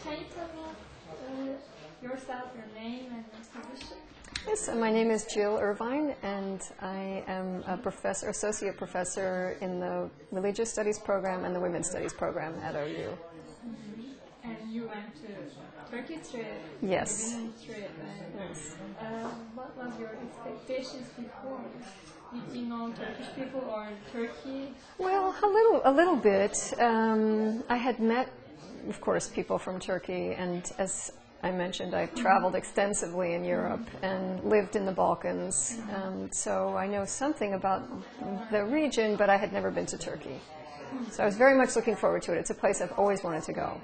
Can you tell me yourself, your name, and your position? Yes, my name is Jill Irvine, and I am a professor, associate professor in the Religious Studies program and the Women's Studies program at OU. Mm-hmm. And you went to Turkey trip? Yes. Trip, Yes. What was your expectations before? Did you know Turkish people or Turkey? Well, a little bit. I had met, of course, people from Turkey, and as I mentioned, I traveled extensively in Europe and lived in the Balkans. So I know something about the region, but I had never been to Turkey. So I was very much looking forward to it. It's a place I've always wanted to go.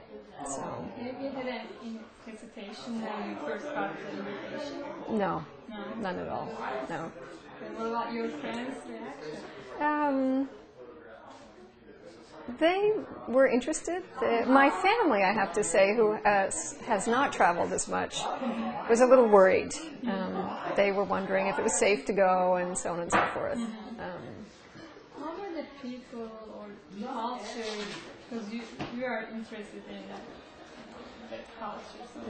So. Have you had any hesitation when you first got the invitation? No, No? none at all. No. And what about your friends' reaction? They were interested. My family, I have to say, who has not traveled as much, was a little worried. They were wondering if it was safe to go and so on and so forth. How were the people or culture? Because you are interested in the culture. So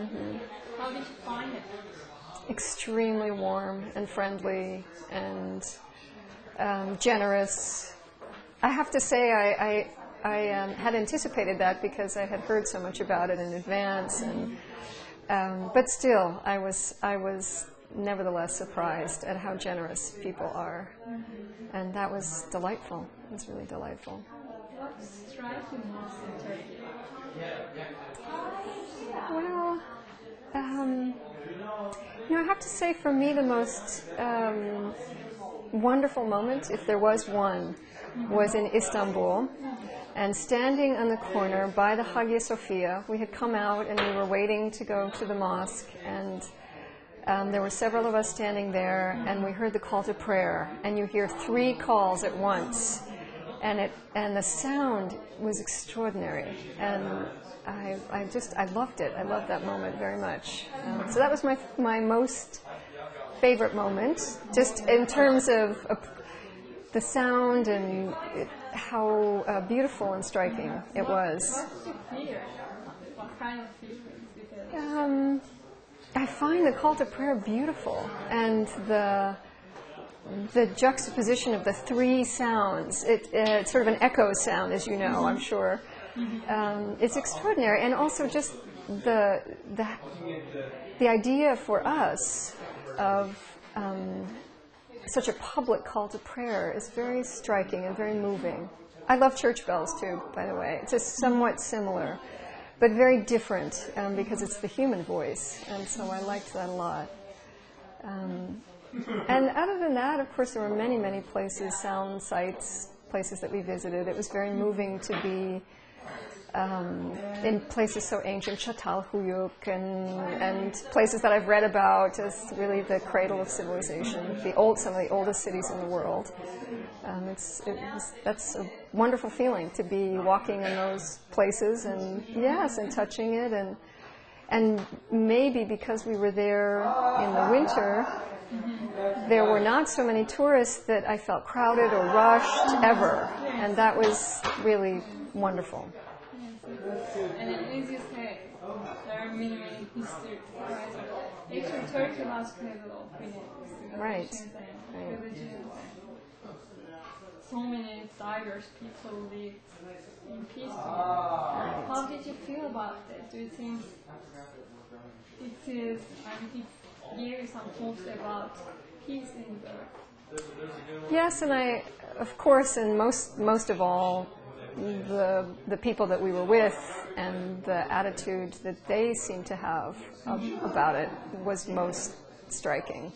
how did you find it? Extremely warm and friendly and generous. I have to say I had anticipated that because I had heard so much about it in advance, and but still, I was nevertheless surprised at how generous people are, and that was delightful. It was really delightful. What struck you most in Turkey? Well, I have to say, for me, the most wonderful moment, if there was one, was in Istanbul. And standing on the corner by the Hagia Sophia, we had come out and we were waiting to go to the mosque, and there were several of us standing there, and we heard the call to prayer, and you hear 3 calls at once, and the sound was extraordinary, and I loved it. I loved that moment very much. So that was my most favorite moment, just in terms of the sound and how beautiful and striking it was. What did you hear? What kind of feelings? I find the call to prayer beautiful, and the juxtaposition of the 3 sounds. It's sort of an echo sound, as you know, I'm sure. It's extraordinary, and also just the idea for us of such a public call to prayer is very striking and very moving. I love church bells too, by the way. It's just somewhat similar, but very different because it's the human voice, and so I liked that a lot. And other than that, of course, there were many, many places, sound sites, places that we visited. It was very moving to be in places so ancient, Çatalhöyük, and places that I've read about as really the cradle of civilization, some of the oldest cities in the world. That's a wonderful feeling to be walking in those places, and yes, and touching it, and maybe because we were there in the winter, there were not so many tourists that I felt crowded or rushed ever, and that was really wonderful. And as you say, there are many history, right? Actually, Turkey was cradle of many civilizations and religions, and so many diverse people lived in peace together. How did you feel about that? Do you think it is? It gave you some hopes about peace in the world? Yes, and of course, and most of all, the people that we were with and the attitude that they seemed to have about it was most striking.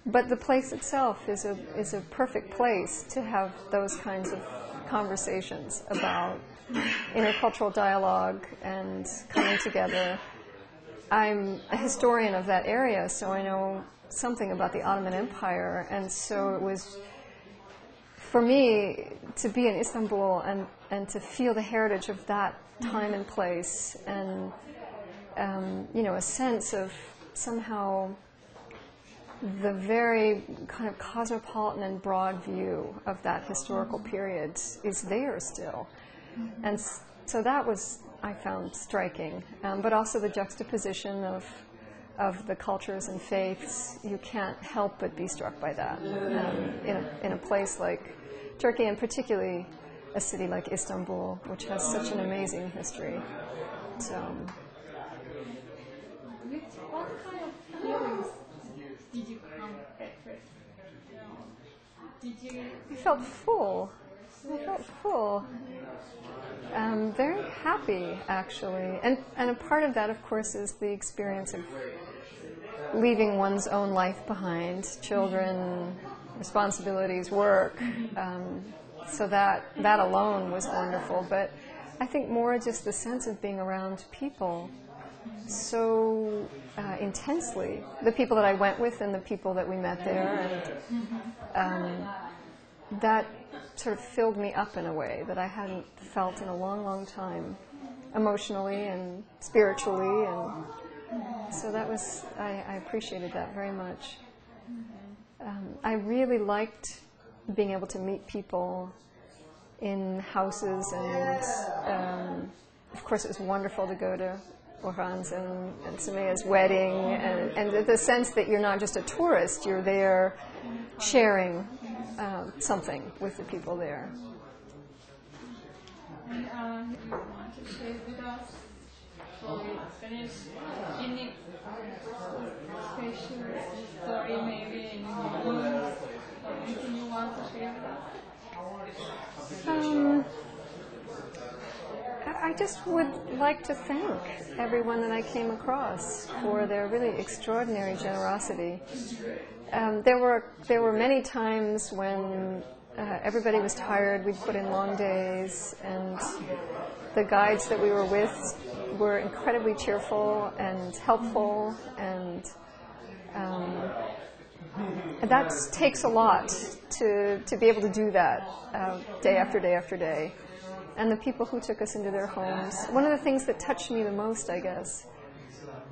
But the place itself is a perfect place to have those kinds of conversations about intercultural dialogue and coming together. I'm a historian of that area, so I know something about the Ottoman Empire, and so it was, for me, to be in Istanbul and to feel the heritage of that time and place, and a sense of somehow the very kind of cosmopolitan and broad view of that historical period is there still. And so that was I found striking, but also the juxtaposition of the cultures and faiths. You can't help but be struck by that in a place like Turkey, and particularly a city like Istanbul, which has such an amazing history. So, what kind of feelings did you come back with? Did you? I felt full. Very happy, actually. And a part of that, of course, is the experience of leaving one's own life behind, children, responsibilities, work. So that alone was wonderful. But I think more just the sense of being around people so intensely. The people that I went with and the people that we met there. And that sort of filled me up in a way that I hadn't felt in a long, long time, emotionally and spiritually, and so that was, I appreciated that very much. I really liked being able to meet people in houses, and of course it was wonderful to go to Orhan's and Sumayya's wedding, and the sense that you're not just a tourist, you're there sharing something with the people there. And you want to share with us, before we finish, any special story, maybe in your news, or anything you want to share with us? I just would like to thank everyone that I came across for their really extraordinary generosity. There were many times when everybody was tired. We'd put in long days, and the guides that we were with were incredibly cheerful and helpful, and that takes a lot to be able to do that day after day after day. And the people who took us into their homes. One of the things that touched me the most, I guess,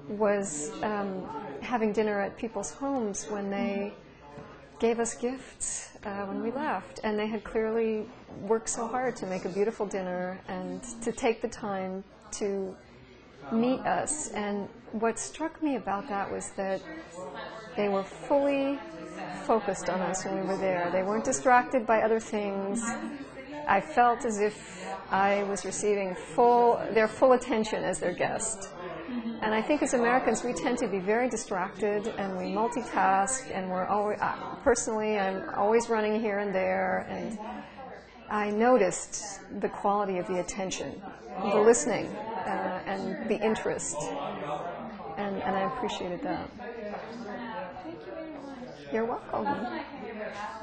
was having dinner at people's homes when they gave us gifts when we left. And they had clearly worked so hard to make a beautiful dinner and to take the time to meet us. And what struck me about that was that they were fully focused on us when we were there. They weren't distracted by other things. I felt as if I was receiving their full attention as their guest. And I think as Americans, we tend to be very distracted, and we multitask, and we're always, personally, I'm always running here and there, and I noticed the quality of the attention, the listening, and the interest, and I appreciated that. Thank you very much. You're welcome.